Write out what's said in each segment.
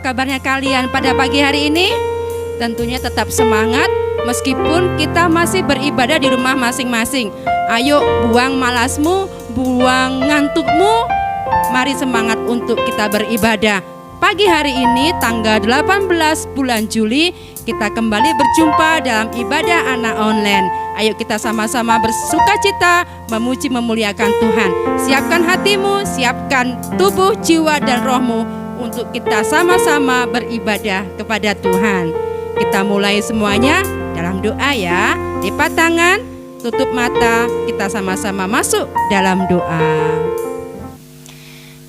kabarnya kalian pada pagi hari ini? Tentunya tetap semangat meskipun kita masih beribadah di rumah masing-masing. Ayo buang malasmu, buang ngantukmu. Mari semangat untuk kita beribadah. Pagi hari ini tanggal 18 bulan Juli kita kembali berjumpa dalam ibadah anak online. Ayo kita sama-sama bersukacita memuji memuliakan Tuhan. Siapkan hatimu, siapkan tubuh, jiwa dan rohmu untuk kita sama-sama beribadah kepada Tuhan. Kita mulai semuanya dalam doa ya. Lipat tangan, tutup mata, kita sama-sama masuk dalam doa.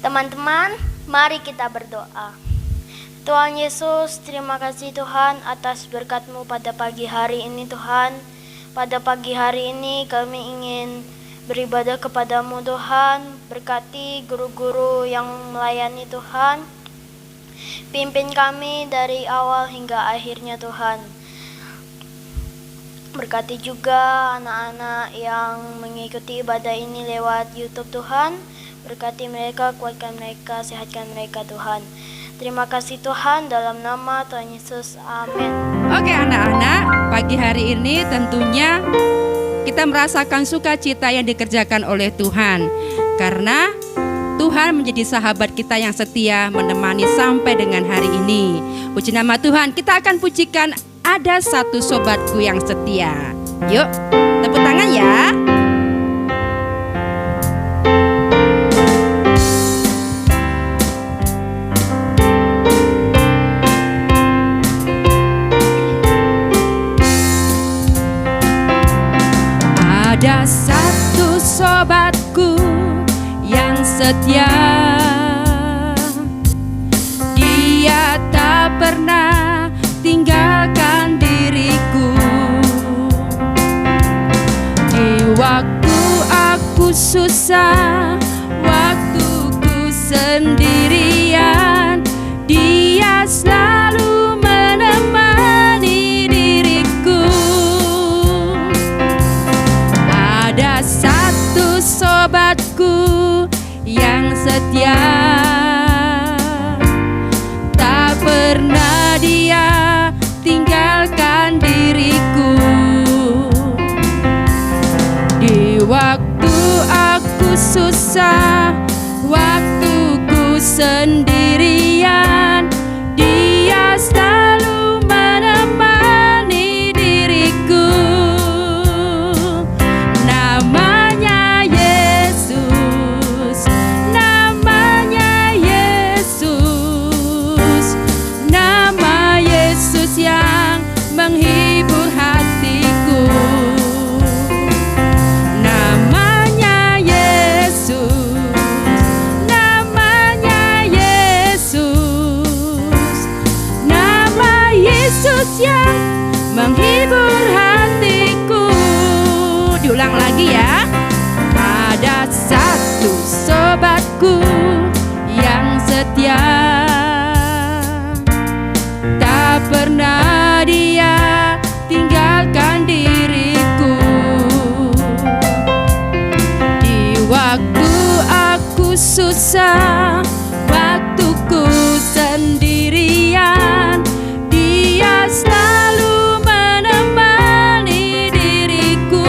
Teman-teman, mari kita berdoa. Tuhan Yesus, terima kasih Tuhan atas berkat-Mu pada pagi hari ini Tuhan. Pada pagi hari ini kami ingin beribadah kepadamu Tuhan. Berkati guru-guru yang melayani Tuhan. Pimpin kami dari awal hingga akhirnya Tuhan. Berkati juga anak-anak yang mengikuti ibadah ini lewat YouTube Tuhan. Berkati mereka, kuatkan mereka, sehatkan mereka Tuhan. Terima kasih Tuhan, dalam nama Tuhan Yesus, amin. Oke anak-anak, pagi hari ini tentunya kita merasakan sukacita yang dikerjakan oleh Tuhan. Karena Tuhan menjadi sahabat kita yang setia menemani sampai dengan hari ini. Puji nama Tuhan, kita akan pujikan Ada Satu Sobatku Yang Setia. Yuk, tepuk tangan ya. Ada satu sobatku yang setia, dia tak pernah tinggalkan diriku. Di waktu aku susah, waktuku sendirian, dia selalu menemani diriku. Ada satu sobatku yang setia, tak pernah dia tinggalkan diriku. Di waktu aku susah, waktuku sendirian, dia selalu menemani diriku. Namanya Yesus, namanya Yesus, nama Yesus yang menghibur hatiku. Namanya Yesus, namanya Yesus, nama Yesus yang menghibur hatiku. Diulang lagi ya. Ada satu sobatku yang setia, tak pernah dia tinggalkan diriku. Di waktu aku susah, waktuku sendirian, dia selalu menemani diriku.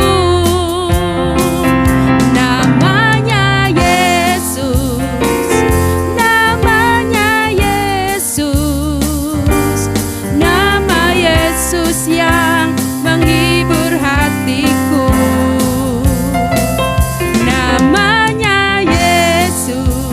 Namanya Yesus, namanya Yesus, nama Yesus yang menghibur hatiku. Namanya Yesus,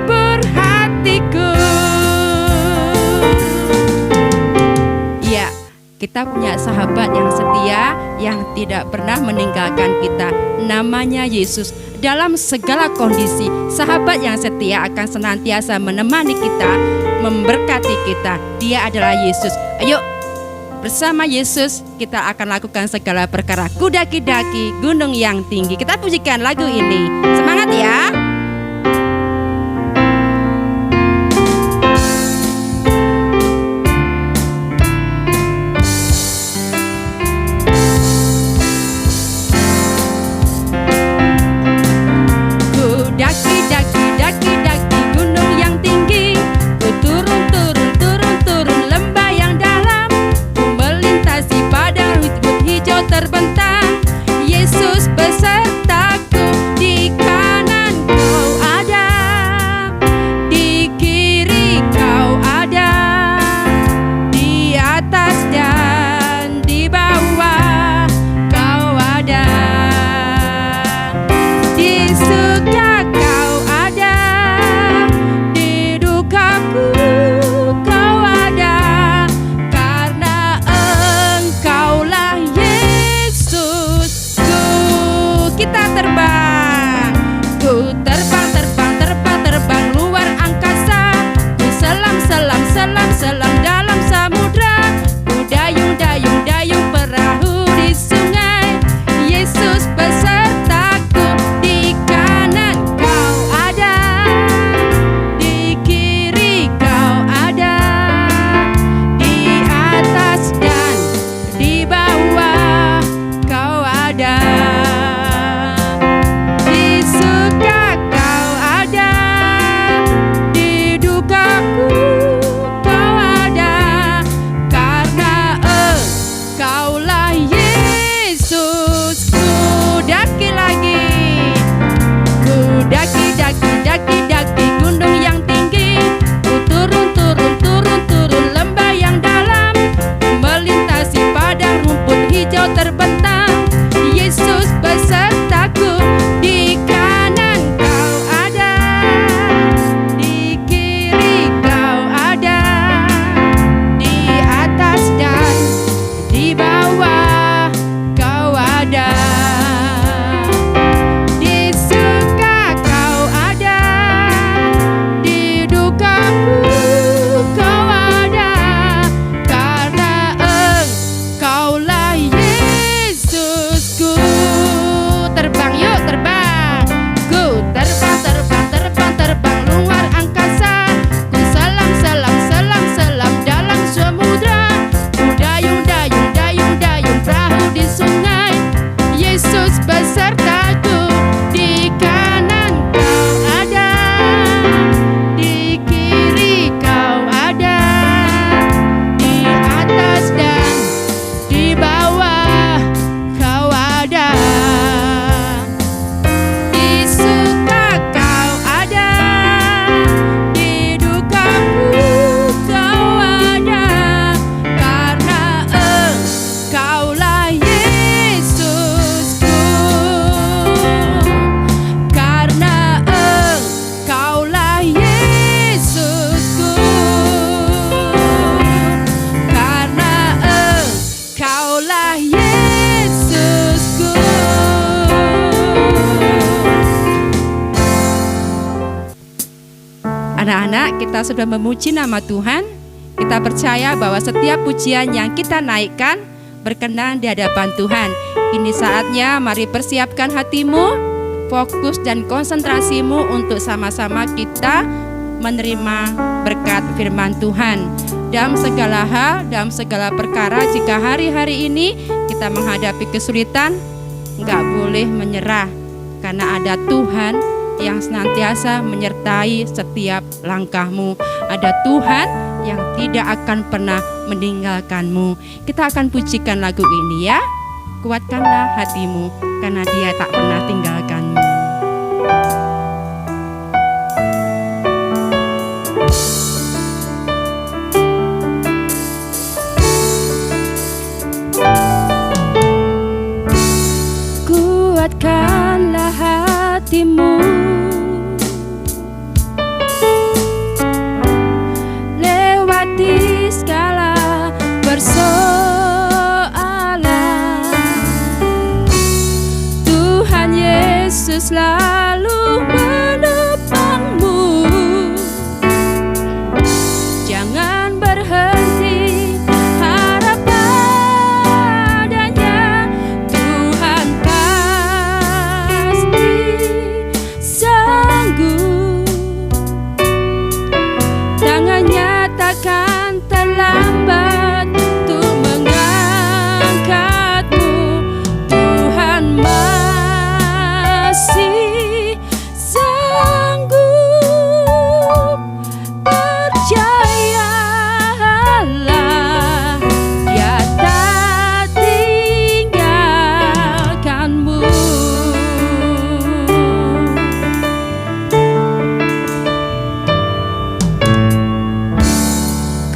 penghibur hatiku. Ya, kita punya sahabat yang setia, yang tidak pernah meninggalkan kita. Namanya Yesus. Dalam segala kondisi, sahabat yang setia akan senantiasa menemani kita, memberkati kita. Dia adalah Yesus. Ayo, bersama Yesus kita akan lakukan segala perkara. Ku daki-daki gunung yang tinggi. Kita pujikan lagu ini. Semangat ya. Yesus besertaku, di kanan kau ada, di kiri kau ada, di atas dan di bawah kau ada, di suka kau ada, di dukaku kau ada, karena Engkaulah Yesus. Kita terbang, ku terbang, terbang, terbang, terbang luar angkasa. Ku selam, selam, selam, selam dalam samudra. Ku dayung, dayung, dayung perahu di sungai. Yesus besertaku, di kanan kau ada, di kiri kau ada, di atas dan di bawah kau ada. Daki-daki gunung yang tinggi, ku turun, turun, turun, turun lembah yang dalam, melintasi padang rumput hijau terbentang. Yesus besertaku, di kanan kau ada, di kiri kau ada, di atas dan di bawah kau ada. Anak-anak, kita sudah memuji nama Tuhan. Kita percaya bahwa setiap pujian yang kita naikkan berkenan di hadapan Tuhan. Ini saatnya mari persiapkan hatimu, fokus dan konsentrasimu untuk sama-sama kita menerima berkat firman Tuhan. Dalam segala hal, dalam segala perkara, jika hari-hari ini kita menghadapi kesulitan, enggak boleh menyerah, karena ada Tuhan yang senantiasa menyertai setiap langkahmu. Ada Tuhan yang tidak akan pernah meninggalkanmu. Kita akan pujikan lagu ini ya. Kuatkanlah hatimu, karena Dia tak pernah tinggalkanmu. Kuatkanlah hatimu, selalu menopangmu. Jangan berhenti harap padanya, Tuhan pasti sanggup. Tangannya takkan terlambat untuk mengangkatmu. Tuhan masih sanggup. Percayalah, Dia tak tinggalkanmu.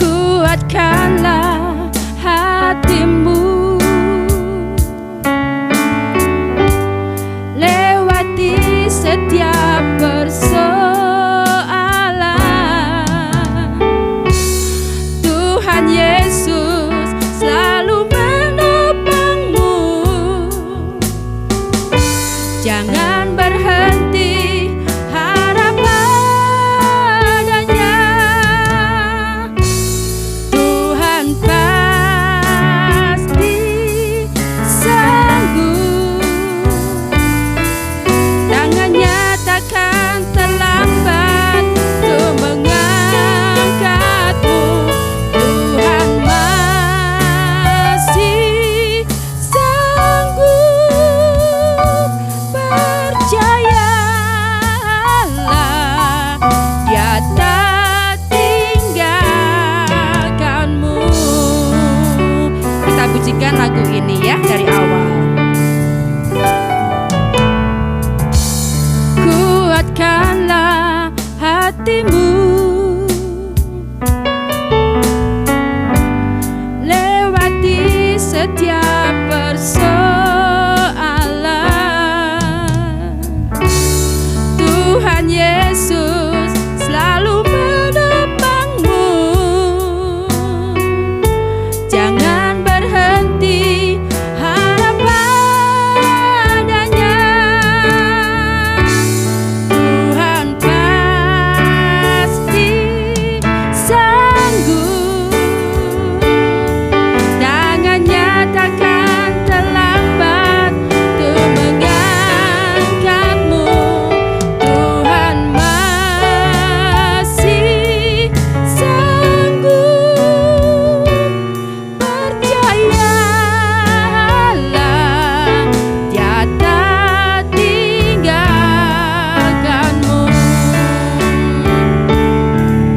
Kuatkanlah hatimu, lewati setiap persoalan. Tuhan Yesus selalu menopangmu. Jangan berhenti harap padanya, Tuhan pasti sanggup. Tangannya takkan terlambat untuk mengangkatmu. Tuhan masih sanggup. Percayalah, Dia tak tinggalkanmu. Kita pujikan lagu ini ya dari awal. Kuatkanlah hatimu, lewati setiap persoalan. Tuhan Yesus selalu menopangmu. Jangan berhenti harap padanya, Tuhan pasti sanggup. Tangannya takkan terlambat untuk mengangkatmu. Tuhan masih sanggup. Percayalah, Dia tak tinggalkanmu.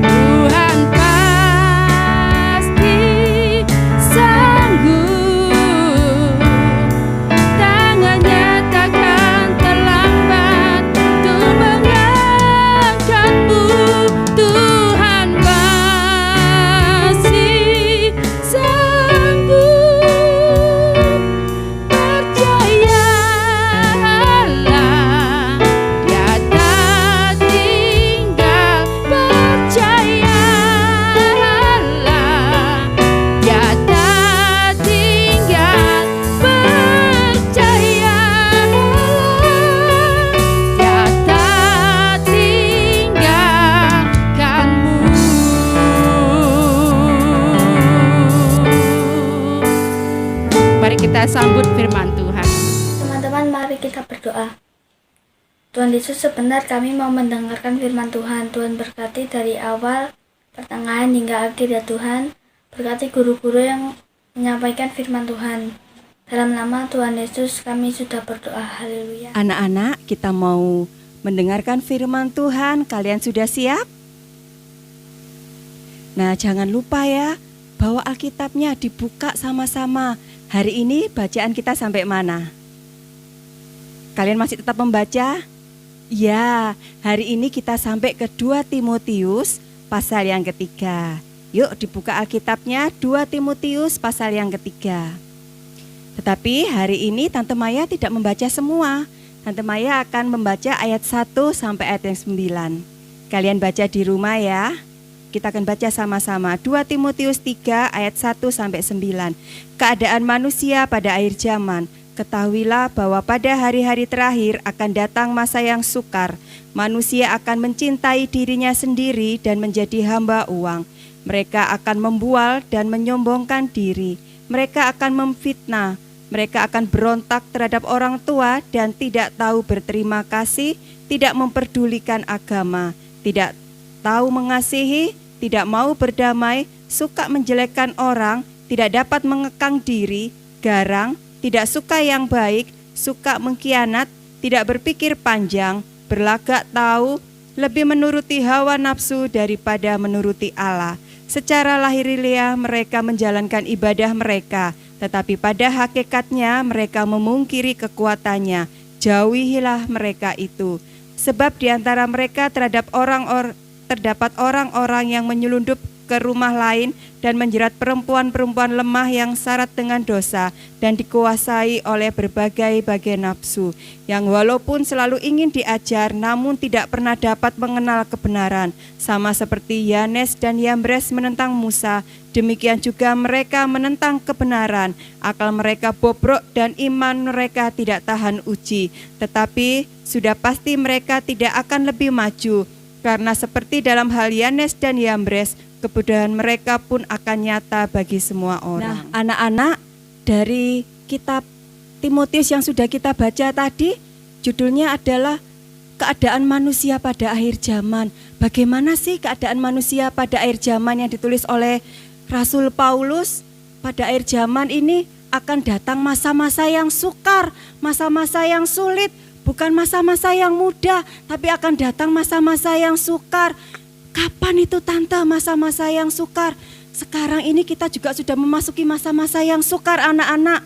Tuhan pasti sanggup. Tangannya takkan terlambat untuk mengangkatmu. Tuhan masih sanggup. Percayalah, Dia tak tinggal. Percayalah, Dia tak tinggal. Percayalah, Dia tak tinggalkanmu. Mari kita sambut firman Tuhan. Teman-teman, mari kita berdoa. Tuhan Yesus, sebentar kami mau mendengarkan firman Tuhan. Tuhan berkati dari awal, pertengahan hingga akhir ya Tuhan. Berkati guru-guru yang menyampaikan firman Tuhan. Dalam nama Tuhan Yesus kami sudah berdoa. Haleluya. Anak-anak, kita mau mendengarkan firman Tuhan. Kalian sudah siap? Nah, jangan lupa ya, bawa Alkitabnya dibuka sama-sama. Hari ini bacaan kita sampai mana? Kalian masih tetap membaca? Ya, hari ini kita sampai ke 2 Timotius pasal yang ketiga. Yuk dibuka Alkitabnya, 2 Timotius pasal yang ketiga. Tetapi hari ini Tante Maya tidak membaca semua. Tante Maya akan membaca ayat 1 sampai ayat yang 9. Kalian baca di rumah ya. Kita akan baca sama-sama 2 Timotius 3 ayat 1 sampai 9. Keadaan manusia pada akhir zaman. Ketahuilah bahwa pada hari-hari terakhir akan datang masa yang sukar. Manusia akan mencintai dirinya sendiri dan menjadi hamba uang. Mereka akan membual dan menyombongkan diri. Mereka akan memfitnah. Mereka akan berontak terhadap orang tua dan tidak tahu berterima kasih, tidak memperdulikan agama, tidak tahu mengasihi, tidak mau berdamai, suka menjelekkan orang, tidak dapat mengekang diri, garang, tidak suka yang baik, suka mengkhianat, tidak berpikir panjang, berlagak tahu, lebih menuruti hawa nafsu daripada menuruti Allah. Secara lahiriah mereka menjalankan ibadah mereka, tetapi pada hakikatnya mereka memungkiri kekuatannya. Jauhilah mereka itu. Sebab di antara mereka terdapat orang-orang yang menyelundup ke rumah lain dan menjerat perempuan-perempuan lemah yang syarat dengan dosa dan dikuasai oleh berbagai-bagai nafsu, yang walaupun selalu ingin diajar namun tidak pernah dapat mengenal kebenaran. Sama seperti Yanes dan Yambres menentang Musa, demikian juga mereka menentang kebenaran. Akal mereka bobrok dan iman mereka tidak tahan uji. Tetapi sudah pasti mereka tidak akan lebih maju, karena seperti dalam hal Yanes dan Yambres, kebodohan mereka pun akan nyata bagi semua orang. Nah, anak-anak, dari kitab Timotius yang sudah kita baca tadi, judulnya adalah keadaan manusia pada akhir zaman. Bagaimana sih keadaan manusia pada akhir zaman yang ditulis oleh Rasul Paulus? Pada akhir zaman ini akan datang masa-masa yang sukar, masa-masa yang sulit, bukan masa-masa yang mudah, tapi akan datang masa-masa yang sukar. Kapan itu tante masa-masa yang sukar? Sekarang ini kita juga sudah memasuki masa-masa yang sukar anak-anak.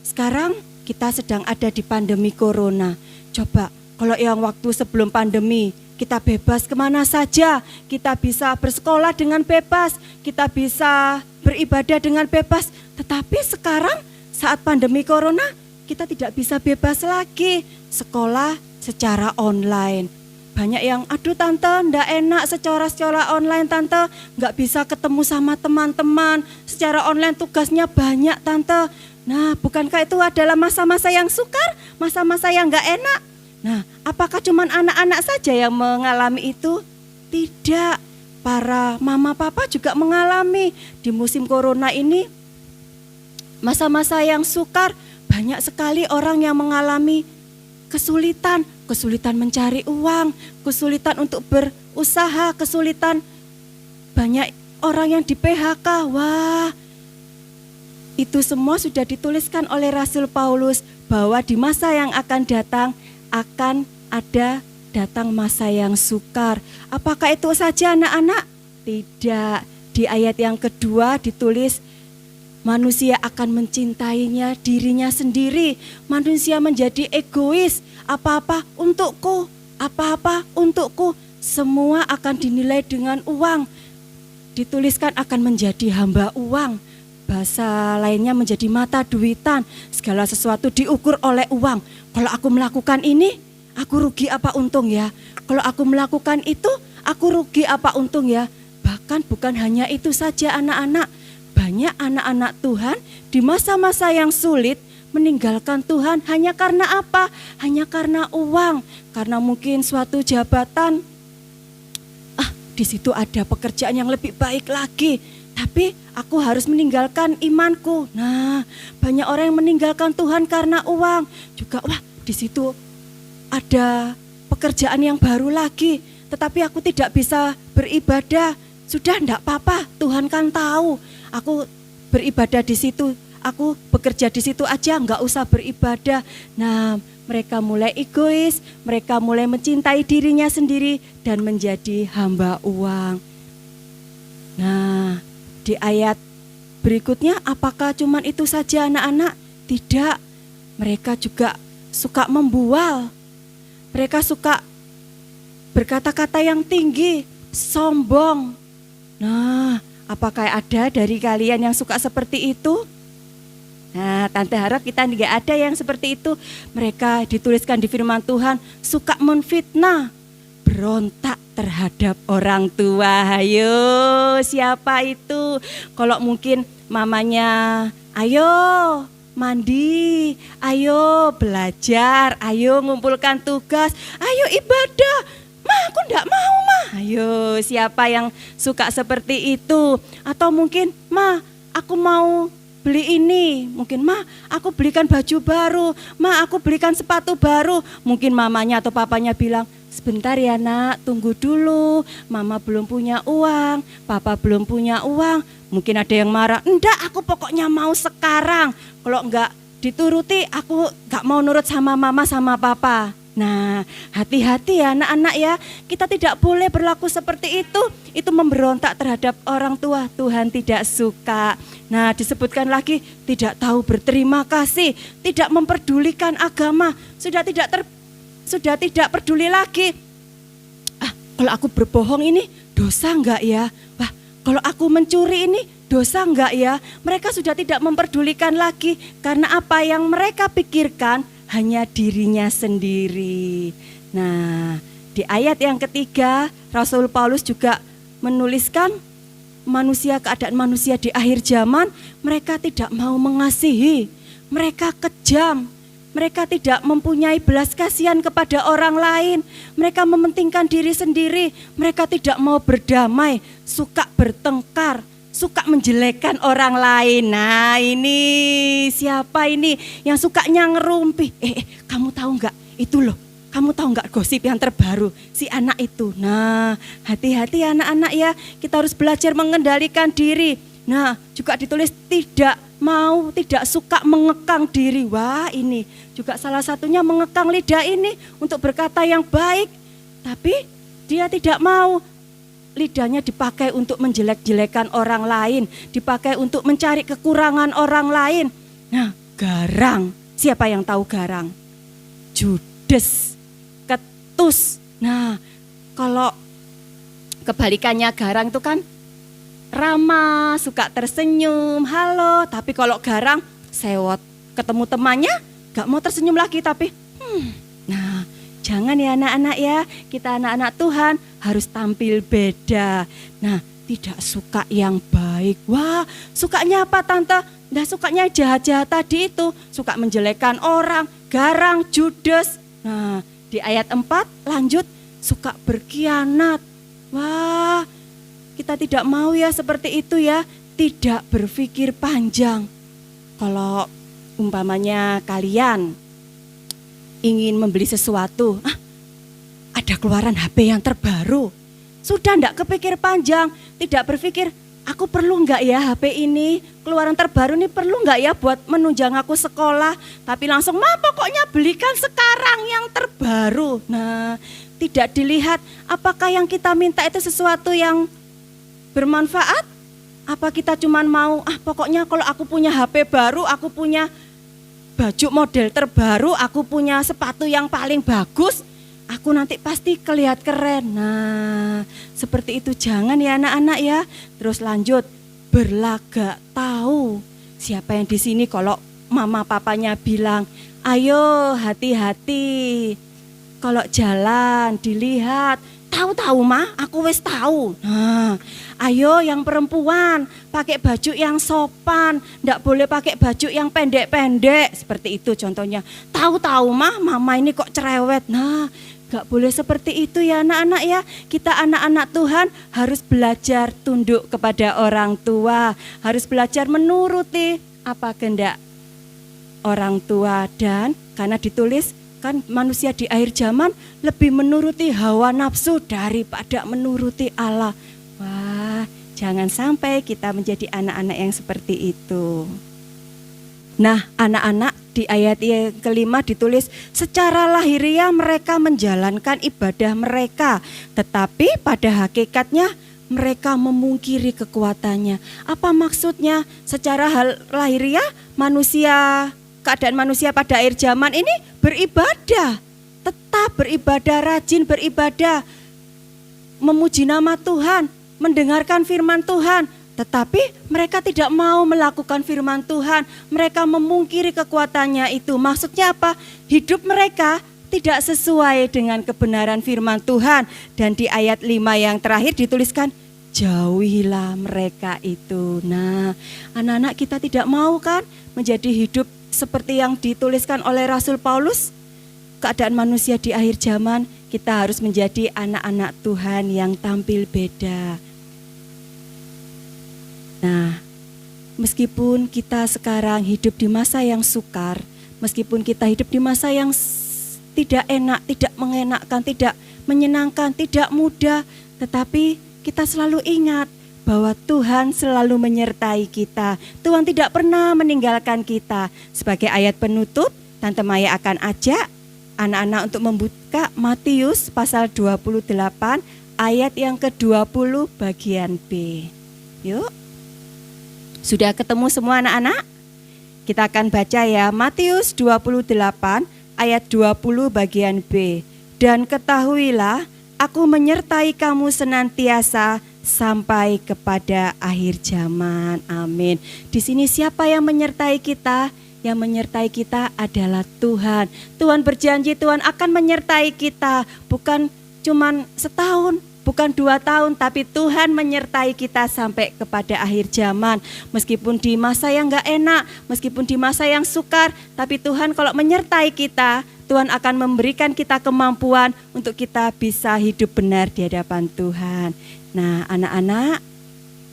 Sekarang kita sedang ada di pandemi corona. Coba kalau yang waktu sebelum pandemi kita bebas kemana saja. Kita bisa bersekolah dengan bebas, kita bisa beribadah dengan bebas. Tetapi sekarang saat pandemi corona kita tidak bisa bebas lagi. Sekolah secara online. Banyak yang, aduh tante, ndak enak secara online tante, nggak bisa ketemu sama teman-teman, secara online tugasnya banyak tante. Nah, bukankah itu adalah masa-masa yang sukar, masa-masa yang nggak enak? Nah, apakah cuma anak-anak saja yang mengalami itu? Tidak, para mama papa juga mengalami di musim corona ini. Masa-masa yang sukar, banyak sekali orang yang mengalami kesulitan mencari uang, kesulitan untuk berusaha, kesulitan banyak orang yang di PHK. Wah, itu semua sudah dituliskan oleh Rasul Paulus bahwa di masa yang akan datang akan ada datang masa yang sukar. Apakah itu saja anak-anak? Tidak. Di ayat yang kedua ditulis manusia akan mencintainya dirinya sendiri. Manusia menjadi egois. Apa-apa untukku, apa-apa untukku. Semua akan dinilai dengan uang. Dituliskan akan menjadi hamba uang. Bahasa lainnya menjadi mata duitan. Segala sesuatu diukur oleh uang. Kalau aku melakukan ini, aku rugi apa untung ya? Kalau aku melakukan itu, aku rugi apa untung ya? Bahkan bukan hanya itu saja anak-anak. Banyak anak-anak Tuhan di masa-masa yang sulit meninggalkan Tuhan hanya karena apa? Hanya karena uang, karena mungkin suatu jabatan. Di situ ada pekerjaan yang lebih baik lagi, tapi aku harus meninggalkan imanku. Nah, banyak orang yang meninggalkan Tuhan karena uang. Juga di situ ada pekerjaan yang baru lagi, tetapi aku tidak bisa beribadah. Sudah enggak apa-apa, Tuhan kan tahu. Aku beribadah di situ, aku bekerja di situ aja, enggak usah beribadah. Nah, mereka mulai egois, mereka mulai mencintai dirinya sendiri dan menjadi hamba uang. Nah, di ayat berikutnya apakah cuman itu saja anak-anak? Tidak, mereka juga suka membual. Mereka suka berkata-kata yang tinggi, sombong. Nah, apakah ada dari kalian yang suka seperti itu? Nah, tante harap kita tidak ada yang seperti itu. Mereka dituliskan di firman Tuhan, suka menfitnah, berontak terhadap orang tua. Ayo, siapa itu? Kalau mungkin mamanya, ayo mandi, ayo belajar, ayo ngumpulkan tugas, ayo ibadah. Ma, aku enggak mau, Ma. Ayo, siapa yang suka seperti itu? Atau mungkin, Ma, aku mau beli ini, mungkin Ma, aku belikan baju baru, Ma, aku belikan sepatu baru. Mungkin mamanya atau papanya bilang, sebentar ya nak, tunggu dulu, mama belum punya uang, papa belum punya uang. Mungkin ada yang marah, enggak, aku pokoknya mau sekarang. Kalau enggak dituruti, aku enggak mau nurut sama mama sama papa. Nah, hati-hati ya anak-anak ya, kita tidak boleh berlaku seperti itu memberontak terhadap orang tua, Tuhan tidak suka. Nah, disebutkan lagi, tidak tahu berterima kasih, tidak memperdulikan agama, sudah tidak peduli lagi. Kalau aku berbohong ini dosa enggak ya? Wah, kalau aku mencuri ini dosa enggak ya? Mereka sudah tidak memperdulikan lagi, karena apa yang mereka pikirkan hanya dirinya sendiri. Nah, di ayat yang ketiga, Rasul Paulus juga menuliskan keadaan manusia di akhir zaman, mereka tidak mau mengasihi, mereka kejam, mereka tidak mempunyai belas kasihan kepada orang lain, mereka mementingkan diri sendiri, mereka tidak mau berdamai, suka bertengkar, suka menjelekkan orang lain. Nah, ini siapa ini yang sukanya ngerumpi? Kamu tahu enggak itu loh, kamu tahu enggak gosip yang terbaru si anak itu? Nah, hati-hati anak-anak ya, kita harus belajar mengendalikan diri. Nah, juga ditulis tidak suka mengekang diri. Wah, ini juga salah satunya mengekang lidah ini untuk berkata yang baik, tapi dia tidak mau lidahnya dipakai untuk menjelek-jelekan orang lain, dipakai untuk mencari kekurangan orang lain. Nah, garang, siapa yang tahu garang? Judes, ketus. Nah, kalau kebalikannya garang itu kan ramah, suka tersenyum, halo. Tapi kalau garang, sewot, ketemu temannya gak mau tersenyum lagi tapi Nah, jangan ya anak-anak ya, kita anak-anak Tuhan harus tampil beda. Nah, tidak suka yang baik. Wah, sukanya apa tante? Nah, sukanya jahat-jahat tadi itu, suka menjelekkan orang, garang, judes. Nah, di ayat 4 lanjut, suka berkhianat. Wah, kita tidak mau ya seperti itu ya, tidak berpikir panjang. Kalau umpamanya kalian ingin membeli sesuatu, ada keluaran HP yang terbaru, sudah enggak kepikir panjang, tidak berpikir, aku perlu enggak ya HP ini, keluaran terbaru ini perlu enggak ya buat menunjang aku sekolah, tapi langsung, pokoknya belikan sekarang yang terbaru. Nah, tidak dilihat apakah yang kita minta itu sesuatu yang bermanfaat, apa kita cuman mau, pokoknya kalau aku punya HP baru, aku punya baju model terbaru, aku punya sepatu yang paling bagus, aku nanti pasti kelihatan keren. Nah, seperti itu jangan ya anak-anak ya. Terus lanjut, berlagak tahu. Siapa yang di sini kalau mama papanya bilang, ayo hati-hati. Kalau jalan dilihat, tahu mah, aku wis tahu. Nah, ayo yang perempuan pakai baju yang sopan, ndak boleh pakai baju yang pendek-pendek. Seperti itu contohnya. Tahu mah, mama ini kok cerewet. Nah, gak boleh seperti itu ya anak-anak ya. Kita anak-anak Tuhan harus belajar tunduk kepada orang tua, harus belajar menuruti apa kehendak orang tua. Dan karena ditulis kan manusia di akhir zaman lebih menuruti hawa nafsu daripada menuruti Allah. Wah, jangan sampai kita menjadi anak-anak yang seperti itu. Nah, anak-anak di ayat yang kelima ditulis, secara lahiriah mereka menjalankan ibadah mereka, tetapi pada hakikatnya mereka memungkiri kekuatannya. Apa maksudnya? Secara lahiriah keadaan manusia pada akhir zaman ini beribadah, tetap beribadah, rajin beribadah, memuji nama Tuhan, mendengarkan firman Tuhan, tetapi mereka tidak mau melakukan firman Tuhan, mereka memungkiri kekuatannya itu. Maksudnya apa? Hidup mereka tidak sesuai dengan kebenaran firman Tuhan. Dan di ayat 5 yang terakhir dituliskan, jauhilah mereka itu. Nah, anak-anak kita tidak mau kan menjadi hidup seperti yang dituliskan oleh Rasul Paulus, keadaan manusia di akhir zaman, kita harus menjadi anak-anak Tuhan yang tampil beda. Nah, meskipun kita sekarang hidup di masa yang sukar, meskipun kita hidup di masa yang tidak enak, tidak mengenakkan, tidak menyenangkan, tidak mudah, tetapi kita selalu ingat bahwa Tuhan selalu menyertai kita. Tuhan tidak pernah meninggalkan kita. Sebagai ayat penutup, Tante Maya akan ajak anak-anak untuk membuka Matius pasal 28 ayat yang ke-20 bagian B. Yuk. Sudah ketemu semua anak-anak? Kita akan baca ya, Matius 28 ayat 20 bagian B. Dan ketahuilah, aku menyertai kamu senantiasa sampai kepada akhir zaman. Amin. Di sini siapa yang menyertai kita? Yang menyertai kita adalah Tuhan. Tuhan berjanji Tuhan akan menyertai kita. Bukan cuman setahun, bukan 2 tahun, tapi Tuhan menyertai kita sampai kepada akhir zaman. Meskipun di masa yang gak enak, meskipun di masa yang sukar, tapi Tuhan kalau menyertai kita, Tuhan akan memberikan kita kemampuan untuk kita bisa hidup benar di hadapan Tuhan. Nah, anak-anak,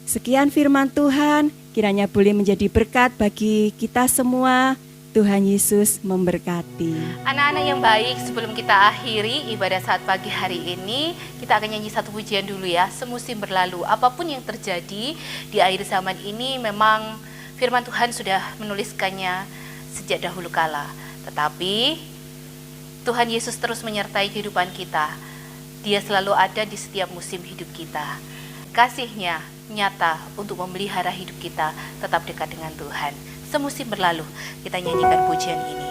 sekian firman Tuhan, kiranya boleh menjadi berkat bagi kita semua. Tuhan Yesus memberkati. Anak-anak yang baik, sebelum kita akhiri ibadah saat pagi hari ini, kita akan nyanyi satu pujian dulu ya. Semusim berlalu, apapun yang terjadi di akhir zaman ini, memang firman Tuhan sudah menuliskannya sejak dahulu kala. Tetapi Tuhan Yesus terus menyertai kehidupan kita. Dia selalu ada di setiap musim hidup kita. Kasih-Nya nyata untuk memelihara hidup kita tetap dekat dengan Tuhan. Semusim berlalu, kita nyanyikan pujian ini.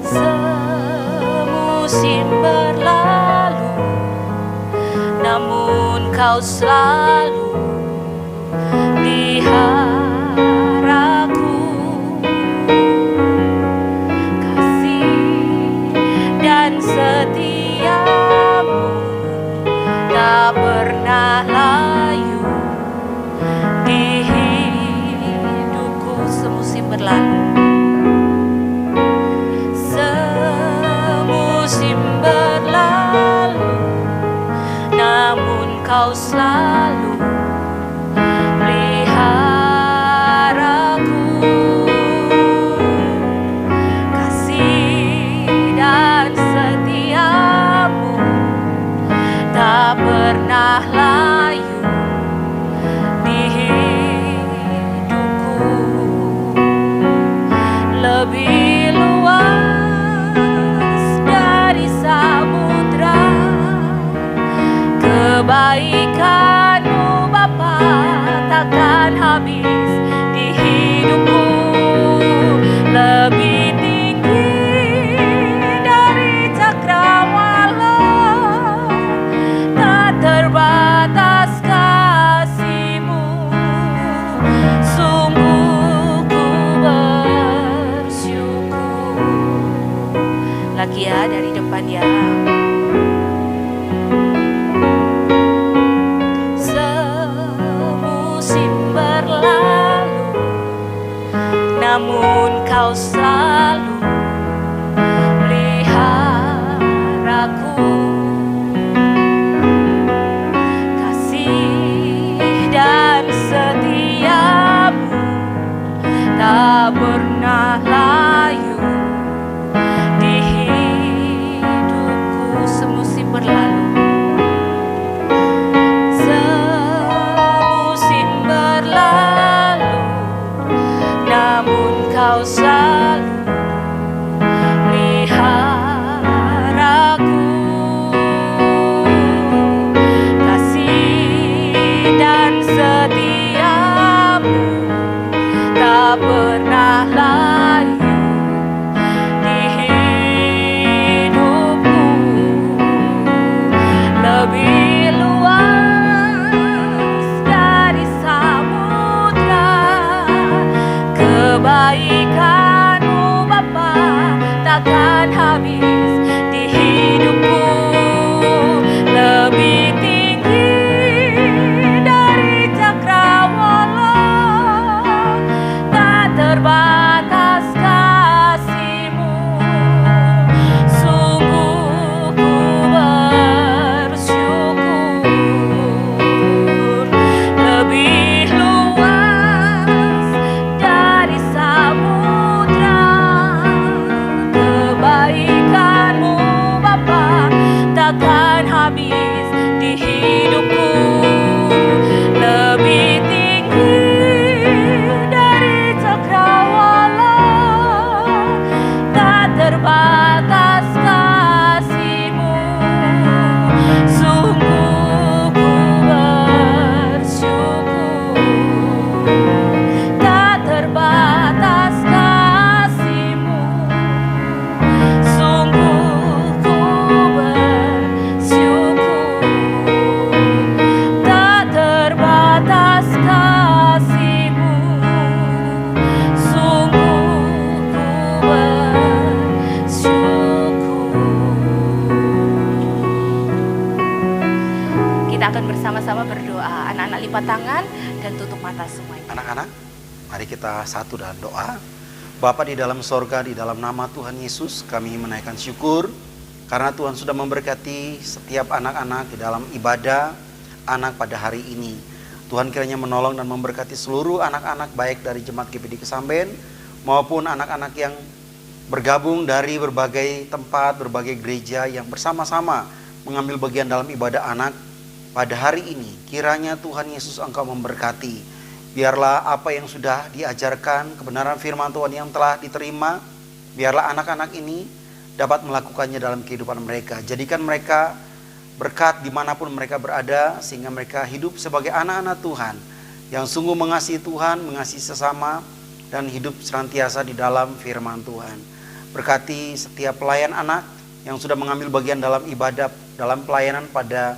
Semusim berlalu, namun kau selalu peliharaku. Dan setiamu tak pernah layu di hidupku. Semusim berlalu, semusim berlalu, namun kau selalu peliharaku. Tak pernah layu di hidupku. Lebih luas dari samudra kebaikan-Mu Bapa, takkan habis di hidupku. Lebih tinggi dari cakrawala, terbatas kasih-Mu. Sungguh ku bersyukur. Lagi ya, dari depan ya. Semusim berlalu, namun kau selalu peliharaku. Dan setiamu tak pernah layu di hidupku. Semusim berlalu, semusim berlalu, namun kau selalu takkan habis di hidupku, lebih tinggi dari cakrawala, tak terbatas kasih-Mu. Sungguh ku bersyukur, lebih luas dari samudra kebaikan-Mu Bapa, takkan habis di hidupku, lebih tinggi dari cakrawala, tak terbatas kasih-Mu. Sungguh ku bersyukur, tak terbatas kasih-Mu. Sungguh ku bersyukur, tak terbatas kasih-Mu. Sungguh ku bersyukur. Kita akan bersama-sama berdoa. Anak-anak lipat tangan dan tutup mata semuanya. Anak-anak, mari kita satu dalam doa. Bapa di dalam sorga, di dalam nama Tuhan Yesus, kami menaikkan syukur karena Tuhan sudah memberkati setiap anak-anak di dalam ibadah anak pada hari ini. Tuhan kiranya menolong dan memberkati seluruh anak-anak baik dari Jemaat GPD Kesamben maupun anak-anak yang bergabung dari berbagai tempat, berbagai gereja yang bersama-sama mengambil bagian dalam ibadah anak pada hari ini. Kiranya Tuhan Yesus Engkau memberkati. Biarlah apa yang sudah diajarkan, kebenaran firman Tuhan yang telah diterima, biarlah anak-anak ini dapat melakukannya dalam kehidupan mereka. Jadikan mereka berkat dimanapun mereka berada, sehingga mereka hidup sebagai anak-anak Tuhan yang sungguh mengasihi Tuhan, mengasihi sesama, dan hidup senantiasa di dalam firman Tuhan. Berkati setiap pelayan anak yang sudah mengambil bagian dalam ibadah, dalam pelayanan pada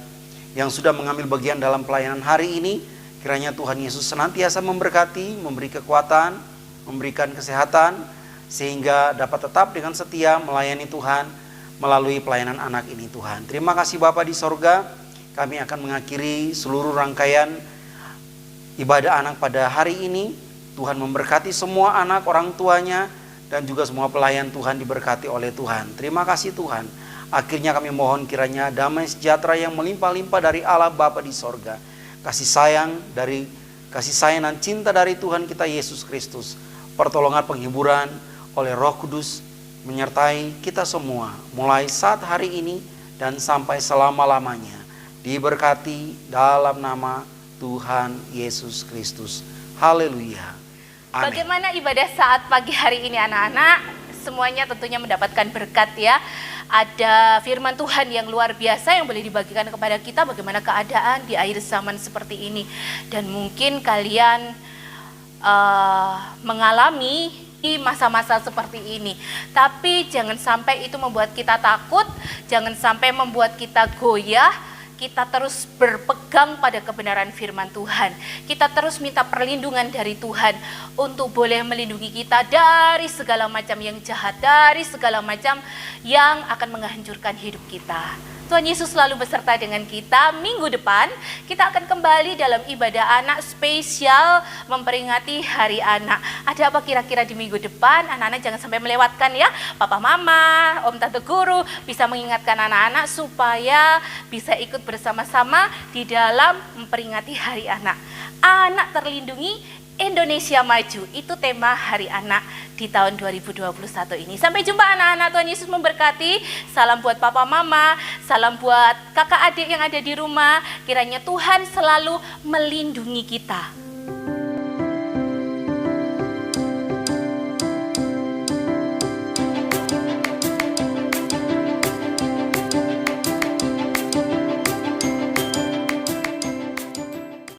yang sudah mengambil bagian dalam pelayanan hari ini. Kiranya Tuhan Yesus senantiasa memberkati, memberi kekuatan, memberikan kesehatan, sehingga dapat tetap dengan setia melayani Tuhan melalui pelayanan anak ini Tuhan. Terima kasih Bapa di sorga, kami akan mengakhiri seluruh rangkaian ibadah anak pada hari ini. Tuhan memberkati semua anak, orang tuanya, dan juga semua pelayan Tuhan diberkati oleh Tuhan. Terima kasih Tuhan. Akhirnya kami mohon kiranya damai sejahtera yang melimpah-limpah dari Allah Bapa di sorga, kasih sayang dan cinta dari Tuhan kita Yesus Kristus, pertolongan penghiburan oleh Roh Kudus menyertai kita semua mulai saat hari ini dan sampai selama-lamanya. Diberkati dalam nama Tuhan Yesus Kristus. Haleluya. Amin. Bagaimana ibadah saat pagi hari ini anak-anak? Semuanya tentunya mendapatkan berkat ya. Ada firman Tuhan yang luar biasa yang boleh dibagikan kepada kita bagaimana keadaan di akhir zaman seperti ini. Dan mungkin kalian mengalami masa-masa seperti ini. Tapi jangan sampai itu membuat kita takut, jangan sampai membuat kita goyah. Kita terus berpegang pada kebenaran firman Tuhan. Kita terus minta perlindungan dari Tuhan untuk boleh melindungi kita dari segala macam yang jahat, dari segala macam yang akan menghancurkan hidup kita. Tuhan Yesus selalu beserta dengan kita. Minggu depan kita akan kembali dalam ibadah anak spesial memperingati Hari Anak. Ada apa kira-kira di minggu depan? Anak-anak jangan sampai melewatkan ya. Papa mama, om tante guru bisa mengingatkan anak-anak supaya bisa ikut bersama-sama di dalam memperingati Hari Anak. Anak terlindungi, Indonesia Maju, itu tema Hari Anak di tahun 2021 ini. Sampai jumpa anak-anak, Tuhan Yesus memberkati. Salam buat papa mama, salam buat kakak adik yang ada di rumah. Kiranya Tuhan selalu melindungi kita.